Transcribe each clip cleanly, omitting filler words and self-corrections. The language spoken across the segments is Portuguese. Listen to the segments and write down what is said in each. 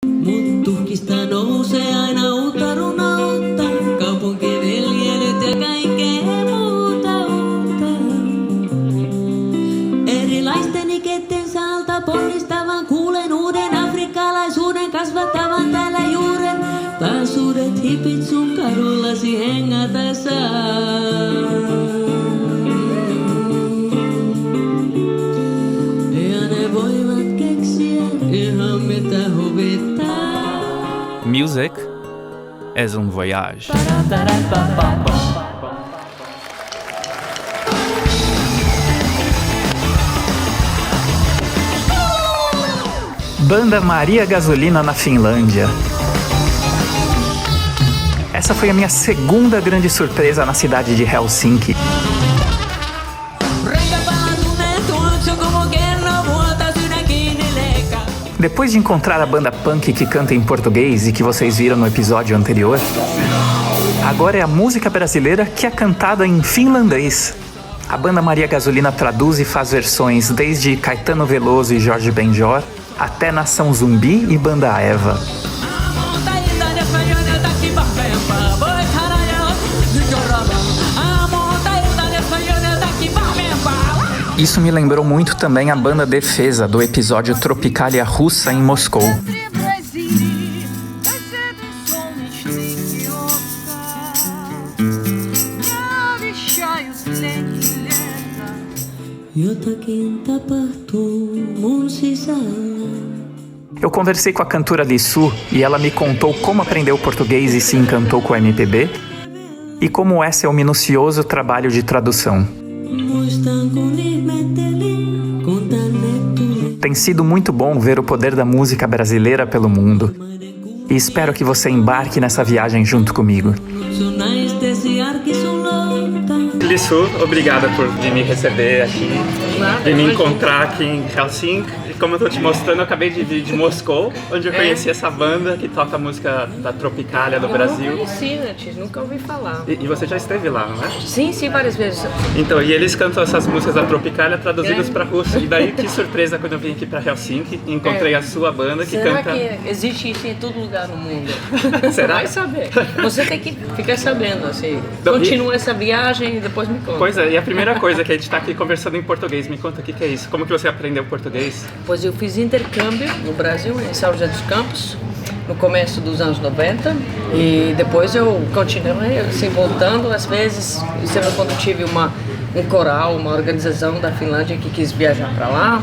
Mut tuhkista nousee aina uutta runoutta, kaupunkiviljelyt ja kaikkea muuta uutta. Erilaisten ikettensä alta ponnistavan kuulen uuden afrikkalaisuuden kasvattavan täällä juuren. Taas uudet hipit sun kadullasi hengätä saa. Ja ne voivat keksiä ihan mitä huvittaa. Music és um voyage. Banda Maria Gasolina na Finlândia. Essa foi a minha segunda grande surpresa na cidade de Helsinki. Depois de encontrar a banda punk que canta em português e que vocês viram no episódio anterior, agora é a música brasileira que é cantada em finlandês. A banda Maria Gasolina traduz e faz versões desde Caetano Veloso e Jorge Benjor até Nação Zumbi e Banda Eva. Isso me lembrou muito também a banda Defesa, do episódio Tropicalia Russa em Moscou. Eu conversei com a cantora Lissu e ela me contou como aprendeu português e se encantou com o MPB e como esse é o minucioso trabalho de tradução. Tem sido muito bom ver o poder da música brasileira pelo mundo. E espero que você embarque nessa viagem junto comigo. Lissu, obrigada por vir me receber aqui, de me encontrar aqui em Helsinki. Como eu tô te mostrando, eu acabei de vir de Moscou, onde eu conheci essa banda que toca a música da Tropicália do Brasil. Eu não conheci antes, nunca ouvi falar. E você já esteve lá, não é? Sim, várias vezes. Então, e eles cantam essas músicas da Tropicália traduzidas para russo. E daí, que surpresa quando eu vim aqui para Helsinki e encontrei a sua banda que Será canta... Será que existe isso em todo lugar no mundo? Será? Vai saber. Você tem que ficar sabendo, assim. Continua essa viagem e depois me conta. Pois é, e a primeira coisa que a gente está aqui conversando em português, me conta o que é isso. Como que você aprendeu português? Pois eu fiz intercâmbio no Brasil, em São José dos Campos, no começo dos anos 90, e depois eu continuei assim, voltando, às vezes, sempre quando tive um coral, uma organização da Finlândia que quis viajar para lá,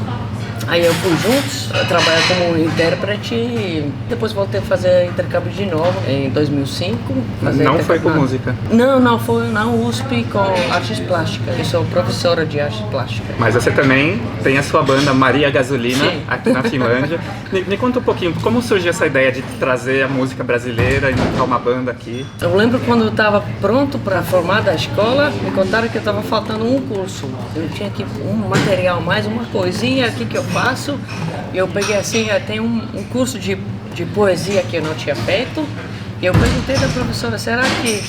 aí eu fui juntos, trabalhar como intérprete e depois voltei a fazer intercâmbio de novo em 2005. Não foi com música? Não, foi na USP com artes plásticas. Eu sou professora de artes plásticas. Mas você também tem a sua banda Maria Gasolina, sim, aqui na Finlândia. Me conta um pouquinho, como surgiu essa ideia de trazer a música brasileira e montar uma banda aqui? Eu lembro quando eu estava pronto para formar da escola, me contaram que eu estava faltando um curso. Eu tinha aqui um material, mais uma coisinha aqui que eu faço. E eu peguei assim, tem um curso de poesia que eu não tinha feito. E eu perguntei da professora, será que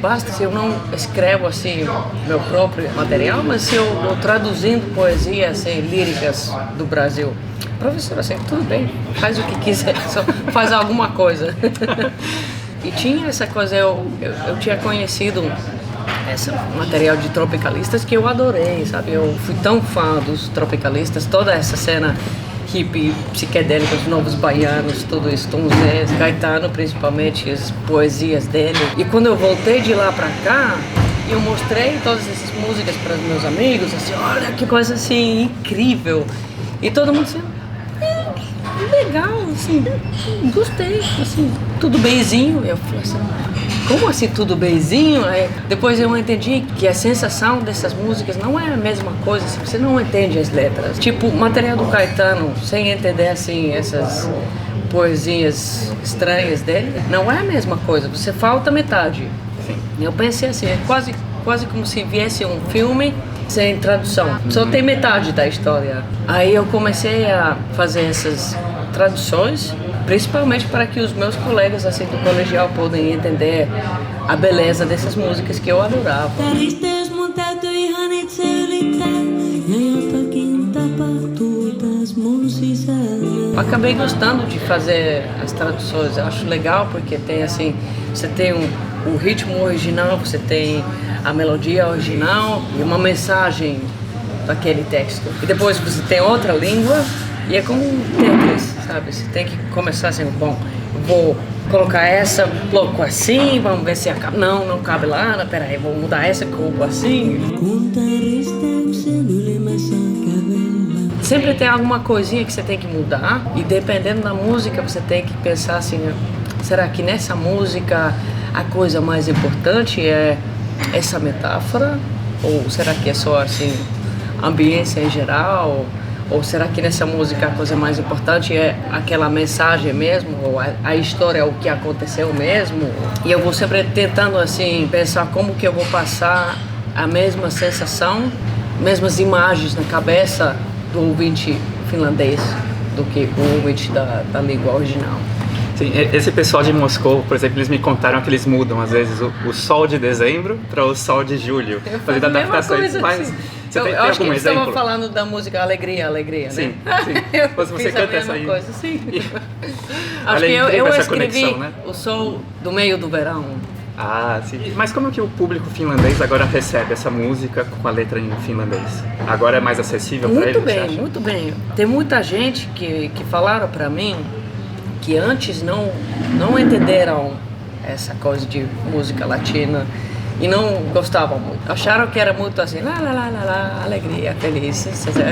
basta se eu não escrevo assim meu próprio material, mas se eu vou traduzindo poesias assim, líricas do Brasil? Professora, assim, tudo bem, faz o que quiser, só faz alguma coisa. E tinha essa coisa, eu tinha conhecido esse material de tropicalistas que eu adorei, sabe? Eu fui tão fã dos tropicalistas, toda essa cena hippie, psicodélica, os novos baianos, tudo isso, Tom Zé, Caetano principalmente, as poesias dele. E quando eu voltei de lá pra cá, eu mostrei todas essas músicas para os meus amigos, assim, olha que coisa assim incrível. E todo mundo assim, legal, assim, gostei, assim, tudo benzinho. Eu falei assim, como assim tudo benzinho? Aí, depois eu entendi que a sensação dessas músicas não é a mesma coisa, assim, você não entende as letras. Tipo, o material do Caetano, sem entender assim essas poesias estranhas dele, não é a mesma coisa, você falta metade. Sim. Eu pensei assim, é quase como se viesse um filme sem tradução, só tem metade da história. Aí eu comecei a fazer essas traduções, principalmente para que os meus colegas assim do colegial podem entender a beleza dessas músicas que eu adorava. mun sisällä. Acabei gostando de fazer as traduções. Eu acho legal porque tem assim, você tem o ritmo original, você tem a melodia original e uma mensagem daquele texto. E depois você tem outra língua e é como um Tetris, sabe? Você tem que começar assim, bom, vou colocar essa bloco assim, vamos ver se acaba. Não cabe lá, não, peraí, vou mudar essa cor assim. Kuntaristeyksen ylimmässä kävellä. Sempre tem alguma coisinha que você tem que mudar e dependendo da música você tem que pensar assim, será que nessa música a coisa mais importante é essa metáfora? Ou será que é só assim, ambiência em geral? Ou será que nessa música a coisa mais importante é aquela mensagem mesmo? Ou a história, o que aconteceu mesmo? E eu vou sempre tentando assim, pensar como que eu vou passar a mesma sensação, mesmas imagens na cabeça do ouvinte finlandês do que o ouvinte da língua original. Sim, esse pessoal de Moscou, por exemplo, eles me contaram que eles mudam às vezes o sol de dezembro para o sol de julho. Eu faço a mesma coisa, mas assim. você Eu tem acho que algum eles exemplo? estavam falando da música Alegria, né? Sim. Eu Você fiz canta a mesma essa aí. coisa, sim. Olha, Acho que incrível eu essa escrevi conexão, né? o sol do meio do verão. Ah, sim. Mas como que o público finlandês agora recebe essa música com a letra em finlandês? Agora é mais acessível para eles? Muito bem. Tem muita gente que falaram para mim que antes não entenderam essa coisa de música latina e não gostavam muito. Acharam que era muito assim, lá, alegria, feliz,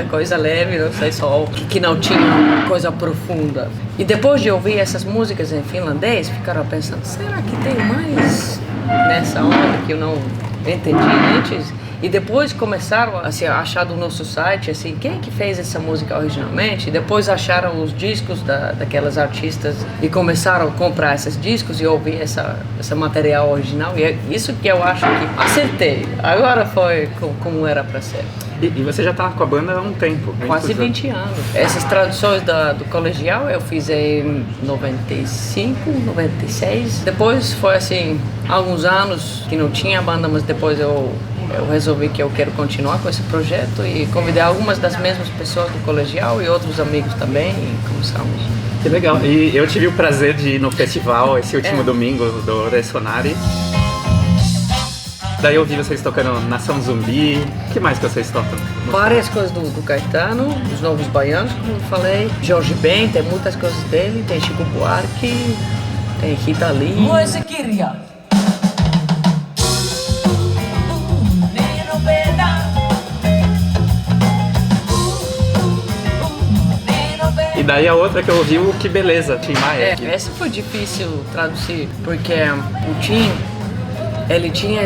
coisa leve, não sei, sol, que não tinha coisa profunda. E depois de ouvir essas músicas em finlandês, ficaram pensando, será que tem mais nessa onda que eu não entendi antes? E depois começaram assim, a achar do nosso site, assim, quem que fez essa música originalmente? E depois acharam os discos daquelas artistas e começaram a comprar esses discos e ouvir essa material original. E é isso que eu acho que acertei. Agora foi como era para ser. E você já está com a banda há um tempo? Quase 20 anos. Essas traduções do colegial eu fiz em 95, 96. Depois foi assim, alguns anos que não tinha banda, mas depois eu resolvi que eu quero continuar com esse projeto e convidei algumas das mesmas pessoas do colegial e outros amigos também e começamos. Que legal. E eu tive o prazer de ir no festival esse último domingo do Resonare. Daí eu vi vocês tocando Nação Zumbi. O que mais que vocês tocam? Várias coisas do Caetano, dos Novos Baianos, como eu falei. Jorge Ben, tem muitas coisas dele. Tem Chico Buarque, tem Rita Lee. Lue se kirja. Niin nopeeta. Niin nopeeta. E daí a outra que eu ouvi, o Que Beleza, Tim Maia. Essa foi difícil traduzir, porque o Tim, ele tinha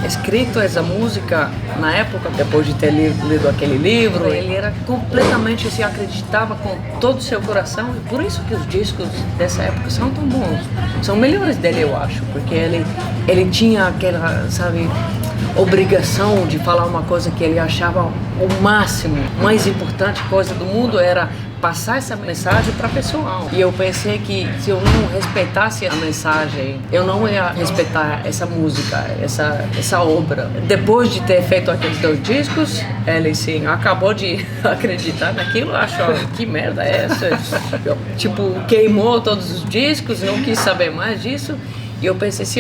escrito essa música na época, depois de ter lido aquele livro. Ele era completamente, se acreditava com todo o seu coração, e por isso que os discos dessa época são tão bons. São melhores dele, eu acho, porque ele tinha aquela, sabe, obrigação de falar uma coisa que ele achava o máximo, mais importante coisa do mundo era passar essa mensagem para o pessoal. E eu pensei que se eu não respeitasse a mensagem, eu não ia respeitar essa música, essa obra. Depois de ter feito aqueles 2 discos, ele sim acabou de acreditar naquilo, achou que merda é essa? Tipo, queimou todos os discos, não quis saber mais disso. E eu pensei, se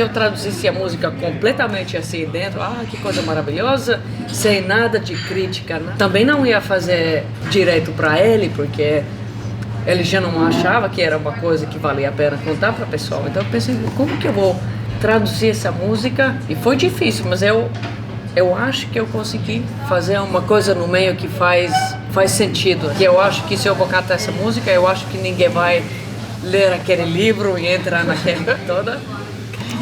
eu traduzisse a música completamente assim dentro, que coisa maravilhosa, sem nada de crítica, né? Também não ia fazer direito para ele, porque ele já não achava que era uma coisa que valia a pena contar para o pessoal. Então eu pensei, como que eu vou traduzir essa música? E foi difícil, mas eu acho que eu consegui fazer uma coisa no meio que faz sentido. Que eu acho que se eu vou cantar essa música, eu acho que ninguém vai ler aquele livro e entrar naquele toda.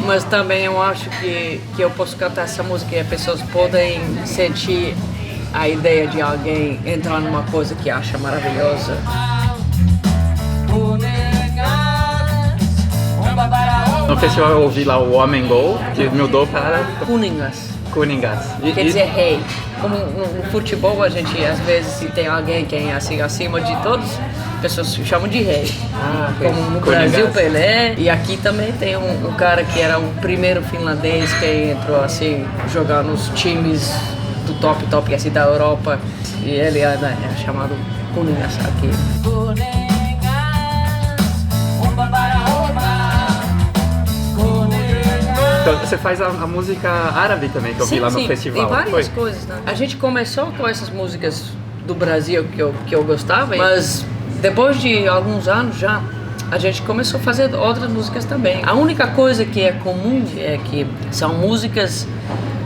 Mas também eu acho que eu posso cantar essa música e as pessoas podem sentir a ideia de alguém entrar numa coisa que acha maravilhosa. No festival eu ouvi lá o Homem Gol, que mudou para Kuningas. Kuningas. Quer dizer rei. Como no futebol a gente, às vezes, se tem alguém que é assim, acima de todos, as pessoas chamam de rei. Como no Brasil, Pelé. E aqui também tem um cara que era o primeiro finlandês que entrou assim, jogar nos times do top, assim, da Europa. E ele é chamado Kuningasaki. Então você faz a música árabe também, que eu vi lá no festival. Tem várias coisas, né? A gente começou com essas músicas do Brasil que eu gostava, mas depois de alguns anos já, a gente começou a fazer outras músicas também. A única coisa que é comum é que são músicas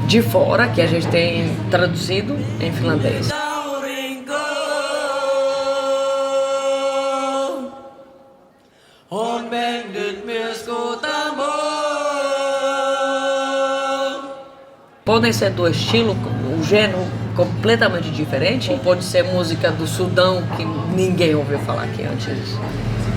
de fora que a gente tem traduzido em finlandês. Podem ser do estilo, um gênero completamente diferente. Pode ser música do Sudão que ninguém ouviu falar aqui antes.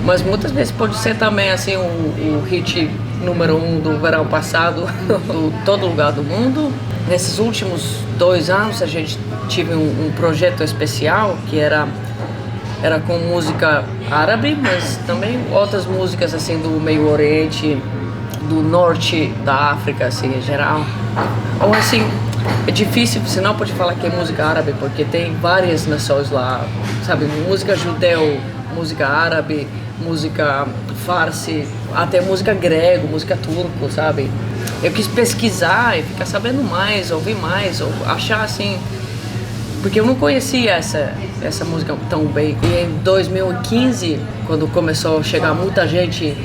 Mas muitas vezes pode ser também assim o hit número 1 do verão passado, do todo lugar do mundo. Nesses últimos 2 anos a gente tive um projeto especial que era com música árabe, mas também outras músicas assim do Meio Oriente, do norte da África assim em geral. Ou assim, é difícil, você não pode falar que é música árabe porque tem várias nações lá, sabe? Música judeu, música árabe, música farsi, até música grego, música turco, sabe? Eu quis pesquisar e ficar sabendo mais, ouvir mais, ou achar assim, porque eu não conhecia essa música tão bem. E em 2015, quando começou a chegar muita gente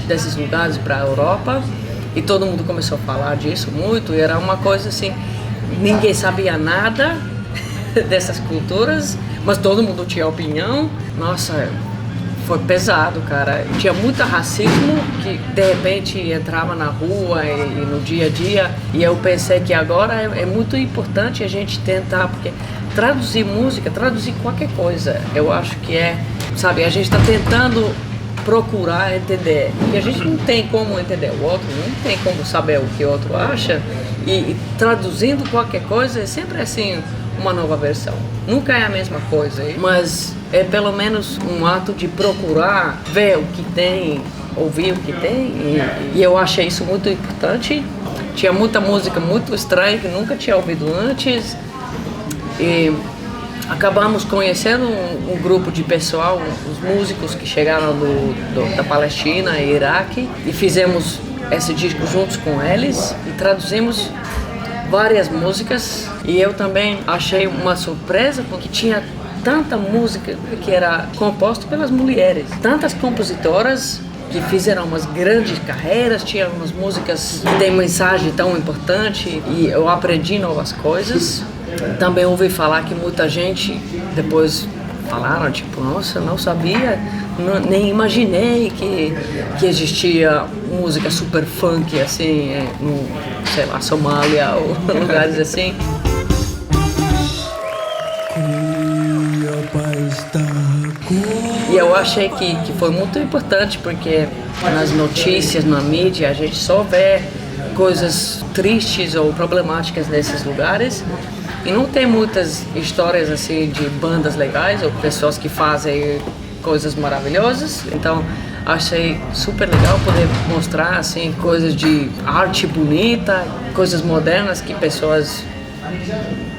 desses lugares para a Europa, e todo mundo começou a falar disso muito, e era uma coisa assim, ninguém sabia nada dessas culturas, mas todo mundo tinha opinião. Nossa, foi pesado, cara. Tinha muito racismo que de repente entrava na rua e no dia a dia, e eu pensei que agora é muito importante a gente tentar, porque traduzir música, traduzir qualquer coisa, eu acho que sabe, a gente está tentando procurar entender, porque a gente não tem como entender o outro, não tem como saber o que o outro acha, e traduzindo qualquer coisa é sempre assim uma nova versão, nunca é a mesma coisa, mas é pelo menos um ato de procurar ver o que tem, ouvir o que tem, e eu achei isso muito importante. Tinha muita música muito estranha que nunca tinha ouvido antes, e acabamos conhecendo um grupo de pessoal, os músicos que chegaram da Palestina e Iraque, e fizemos esse disco juntos com eles e traduzimos várias músicas. E eu também achei uma surpresa porque tinha tanta música que era composta pelas mulheres, tantas compositoras que fizeram umas grandes carreiras, tinham umas músicas que têm mensagem tão importante, e eu aprendi novas coisas. Também ouvi falar que muita gente depois falaram, tipo, nossa, não sabia, nem imaginei que existia música super funk assim, no, sei lá, Somália ou lugares assim. E eu achei que foi muito importante porque nas notícias, na mídia, a gente só vê coisas tristes ou problemáticas nesses lugares. E não tem muitas histórias assim de bandas legais ou pessoas que fazem coisas maravilhosas. Então achei super legal poder mostrar assim coisas de arte bonita, coisas modernas que pessoas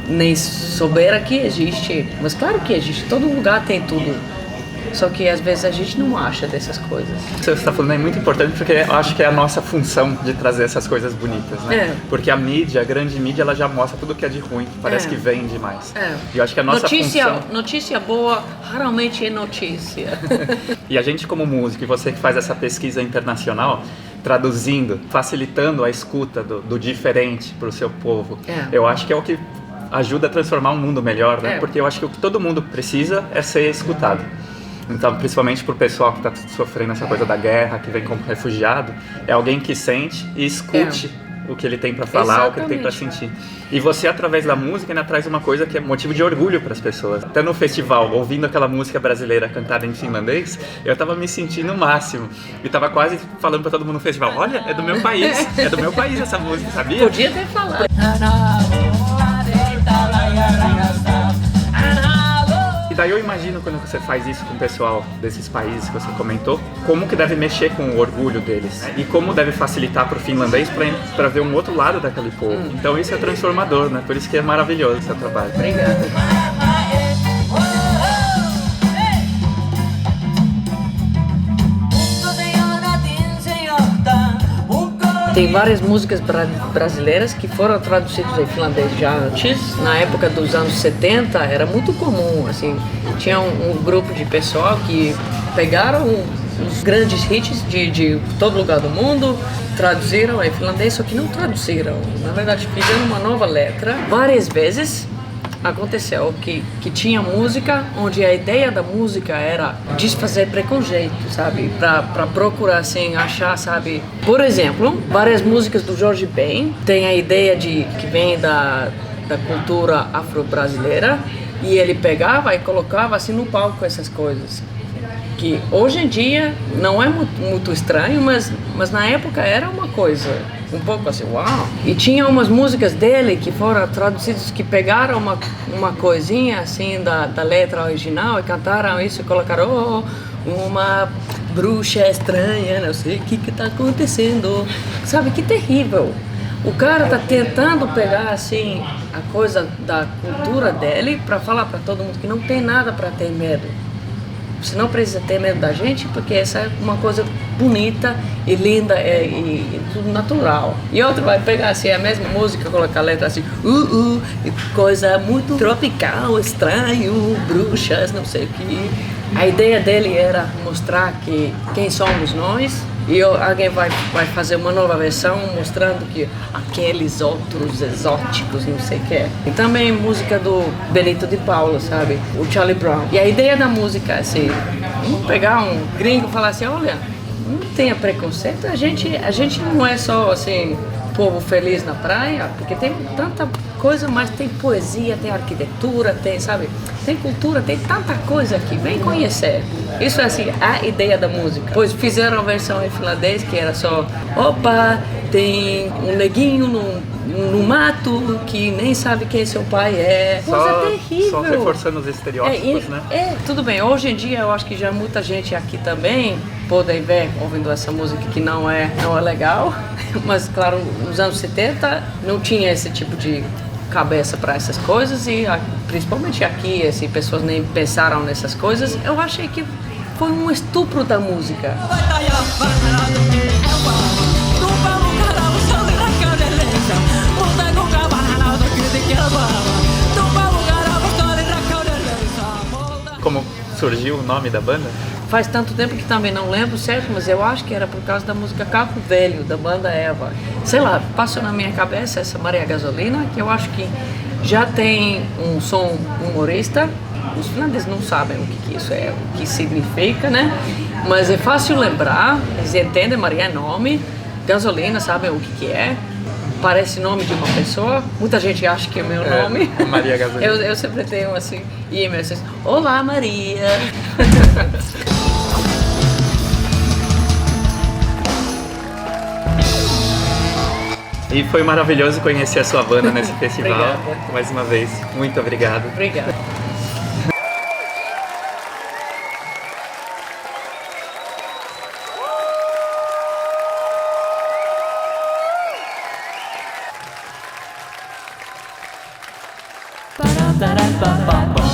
nem souberam que existe. Mas claro que existe, todo lugar tem tudo. Só que às vezes a gente não acha dessas coisas. O que você está falando é muito importante porque eu acho que é a nossa função de trazer essas coisas bonitas, né? É. Porque a mídia, a grande mídia, ela já mostra tudo que é de ruim, que parece que vende mais. E eu acho que a nossa função... Notícia boa raramente é notícia. E a gente como músico, e você que faz essa pesquisa internacional, traduzindo, facilitando a escuta do diferente para o seu povo, eu acho que é o que ajuda a transformar um mundo melhor, né? Porque eu acho que o que todo mundo precisa é ser escutado. Então, principalmente pro pessoal que está sofrendo essa coisa da guerra, que vem como refugiado, é alguém que sente e escute o que ele tem para falar, Exatamente. o que ele tem para sentir. E você, através da música, ainda traz uma coisa que é motivo de orgulho para as pessoas. Até no festival, ouvindo aquela música brasileira cantada em finlandês, eu estava me sentindo o máximo. E estava quase falando para todo mundo no festival, olha, é do meu país essa música, sabia? Podia ter falado. E daí eu imagino, quando você faz isso com o pessoal desses países que você comentou, como que deve mexer com o orgulho deles e como deve facilitar para o finlandês para ver um outro lado daquele povo. Então isso é transformador, né? Por isso que é maravilhoso o seu trabalho. Obrigada. tem várias músicas brasileiras que foram traduzidas em finlandês já antes. Na época dos anos 70 era muito comum, assim, tinha um grupo de pessoal que pegaram os grandes hits de todo lugar do mundo, traduziram em finlandês, só que não traduziram. Na verdade, fizeram uma nova letra. Várias vezes aconteceu que tinha música onde a ideia da música era desfazer preconceito, sabe? Pra procurar, assim, achar, sabe? Por exemplo, várias músicas do Jorge Ben tem a ideia que vem da cultura afro-brasileira e ele pegava e colocava, assim, no palco essas coisas. Que hoje em dia não é muito estranho, mas na época era uma coisa um pouco assim, uau! E tinha umas músicas dele que foram traduzidas, que pegaram uma coisinha assim da letra original e cantaram isso e colocaram uma bruxa estranha, não sei o que tá acontecendo. Sabe, que terrível! O cara tá tentando pegar assim a coisa da cultura dele para falar para todo mundo que não tem nada para ter medo. Você não precisa ter medo da gente, porque essa é uma coisa bonita e linda e tudo natural. E outro vai pegar assim a mesma música, colocar a letra assim, coisa muito tropical, estranho, bruxas, não sei o que. A ideia dele era mostrar que quem somos nós, e alguém vai fazer uma nova versão mostrando que aqueles outros exóticos, não sei o que é. E também música do Benito de Paula, sabe? O Charlie Brown. E a ideia da música é assim, vamos pegar um gringo e falar assim, olha, não tenha preconceito, a gente não é só assim, povo feliz na praia, porque tem tanta coisa, mas tem poesia, tem arquitetura, tem, sabe? Tem cultura, tem tanta coisa aqui, vem conhecer. Isso é assim, a ideia da música. Pois fizeram a versão em finlandês que era só, opa, tem um neguinho no mato que nem sabe quem seu pai é. Coisa terrível. Só reforçando os estereótipos, né? Tudo bem. Hoje em dia eu acho que já muita gente aqui também podem ver, ouvindo essa música que não é legal. Mas claro, nos anos 70 não tinha esse tipo de cabeça para essas coisas e principalmente aqui, assim, pessoas nem pensaram nessas coisas. Eu achei que foi um estupro da música. Como surgiu o nome da banda? Faz tanto tempo que também não lembro certo, mas eu acho que era por causa da música Carro Velho, da banda Eva. Sei lá, passou na minha cabeça essa Maria Gasolina, que eu acho que já tem um som humorista. Os finlandeses não sabem o que isso é, o que significa, né? Mas é fácil lembrar, eles entendem, Maria é nome, Gasolina sabem o que é. Parece nome de uma pessoa, muita gente acha que é meu nome. Maria Gasolina. Eu sempre tenho assim, e-mails assim, olá Maria. E foi maravilhoso conhecer a sua banda nesse festival. Obrigada. Mais uma vez, muito obrigado. Obrigada. Ba-da-da-da-ba-ba.